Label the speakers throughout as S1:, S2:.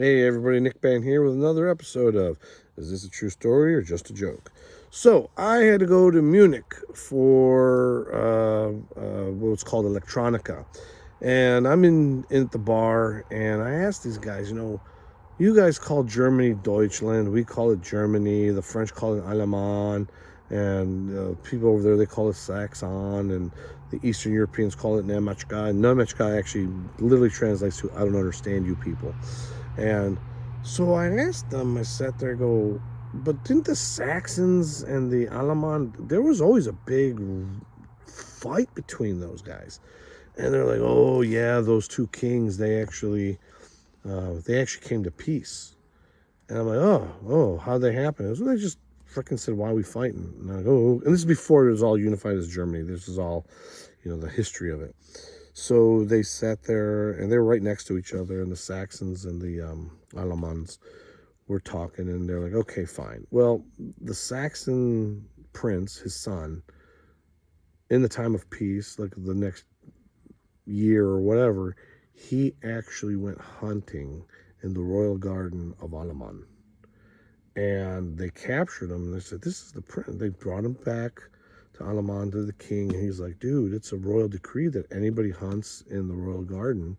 S1: Hey everybody, Nick Ban here with another episode of Is This a True Story or Just a Joke? So I had to go to Munich for what's called Electronica. And I'm in at the bar and I asked these guys, you guys call Germany Deutschland, we call it Germany, the French call it Allemand, and people over there, they call it Saxon, and the Eastern Europeans call it Nemechka. And Nemechka actually literally translates to I don't understand you people. And so I asked them, I sat there, but didn't the Saxons and the Alamand, there was always a big fight between those guys. And they're like, oh yeah, those two kings, they actually came to peace. And I'm like, oh, how'd they happen? Well, they just freaking said, why are we fighting? And I go, oh. And this is before it was all unified as Germany. This is all, the history of it. So they sat there, and they were right next to each other, and the Saxons and the Alamans were talking, and they're like, okay, fine. Well, the Saxon prince, his son, in the time of peace, like the next year or whatever, he actually went hunting in the royal garden of Alaman. And they captured him, and they said, this is the prince. They brought him back to Alaman, to the king, and he's like, dude, it's a royal decree that anybody hunts in the royal garden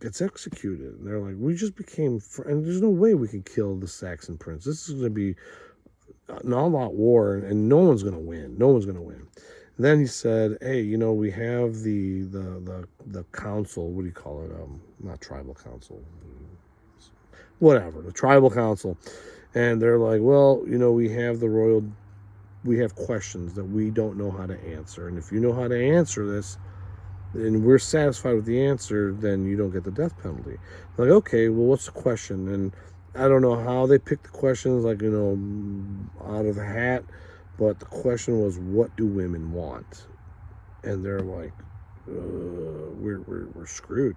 S1: gets executed. And they're like, we just became and there's no way we can kill the Saxon prince. This is going to be an all-out war, and no one's going to win. No one's going to win. And then he said, hey, we have the council. What do you call it? Not tribal council. Whatever, the tribal council. And they're like, well, we have questions that we don't know how to answer. And if you know how to answer this, and we're satisfied with the answer, then you don't get the death penalty. They're like, okay, well, what's the question? And I don't know how they picked the questions, like, out of the hat, but the question was, what do women want? And they're like, we're screwed.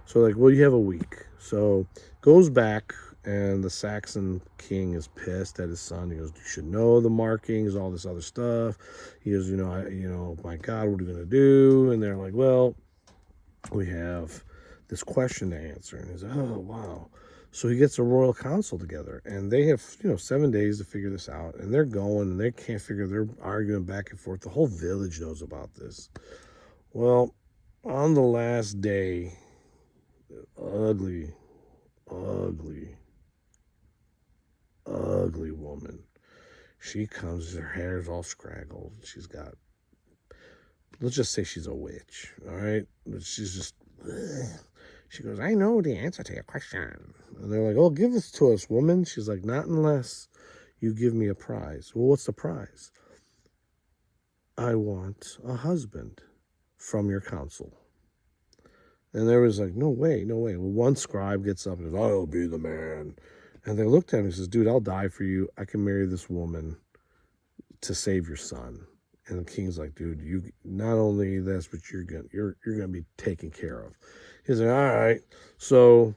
S1: So like, well, you have a week. So goes back, and the Saxon king is pissed at his son. He goes, you should know the markings, all this other stuff. He goes, my God, what are we going to do? And they're like, well, we have this question to answer. And he's like, oh, wow. So he gets a royal council together, and they have, 7 days to figure this out. And they're going, and they can't figure, they're arguing back and forth. The whole village knows about this. Well, on the last day, ugly woman. She comes, her hair's all scraggled. She's got, let's just say she's a witch, all right? She's just, she goes, I know the answer to your question. And they're like, oh, give this to us, woman. She's like, not unless you give me a prize. Well, what's the prize? I want a husband from your council. And there was like, no way. Well, one scribe gets up and goes, I'll be the man. And they looked at him and says, dude, I'll die for you. I can marry this woman to save your son. And the king's like, dude, you not only this, but you're gonna be taken care of. He's like, all right. So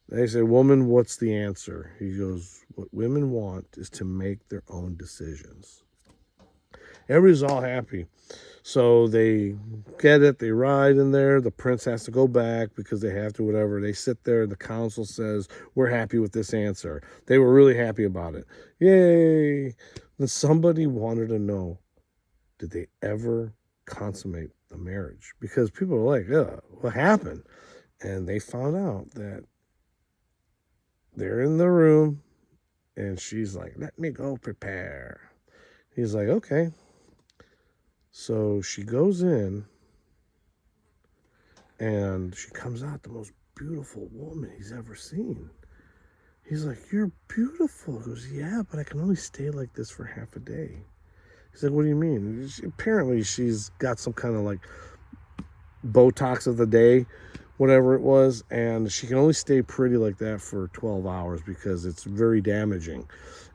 S1: they say, woman, what's the answer? He goes, what women want is to make their own decisions. Everybody's all happy. So they get it, they ride in there, the prince has to go back because they have to, whatever. They sit there, the council says, we're happy with this answer. They were really happy about it. Yay! Then somebody wanted to know, did they ever consummate the marriage? Because people are like, what happened? And they found out that they're in the room, and she's like, let me go prepare. He's like, okay. So she goes in, and she comes out the most beautiful woman he's ever seen. He's like, you're beautiful. He goes, yeah, but I can only stay like this for half a day. He's like, what do you mean? Apparently she's got some kind of like Botox of the day, whatever it was, and she can only stay pretty like that for 12 hours because it's very damaging.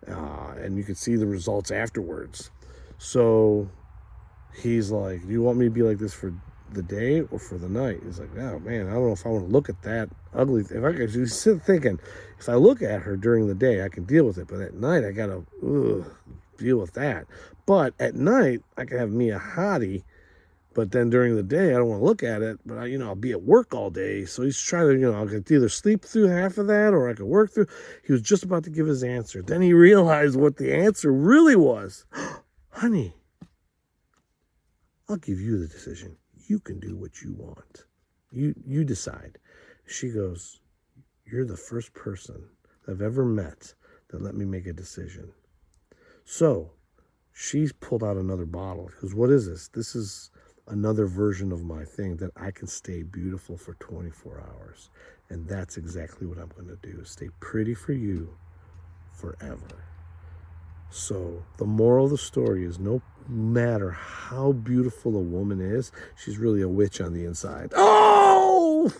S1: And you can see the results afterwards. So he's like, do you want me to be like this for the day or for the night? He's like, oh man, I don't know if I want to look at that ugly thing. If I could sit thinking, if I look at her during the day, I can deal with it, but at night I gotta deal with that. But at night I can have Mia Hottie But then during the day, I don't want to look at it, but I'll be at work all day. So he's trying to, I could either sleep through half of that or I could work through. He was just about to give his answer. Then he realized what the answer really was. Honey, I'll give you the decision. You can do what you want. You decide. She goes, you're the first person I've ever met that let me make a decision. So she's pulled out another bottle. Because what is this? This is another version of my thing that I can stay beautiful for 24 hours. And that's exactly what I'm going to do. Stay pretty for you forever. So the moral of the story is no matter how beautiful a woman is, she's really a witch on the inside. Oh!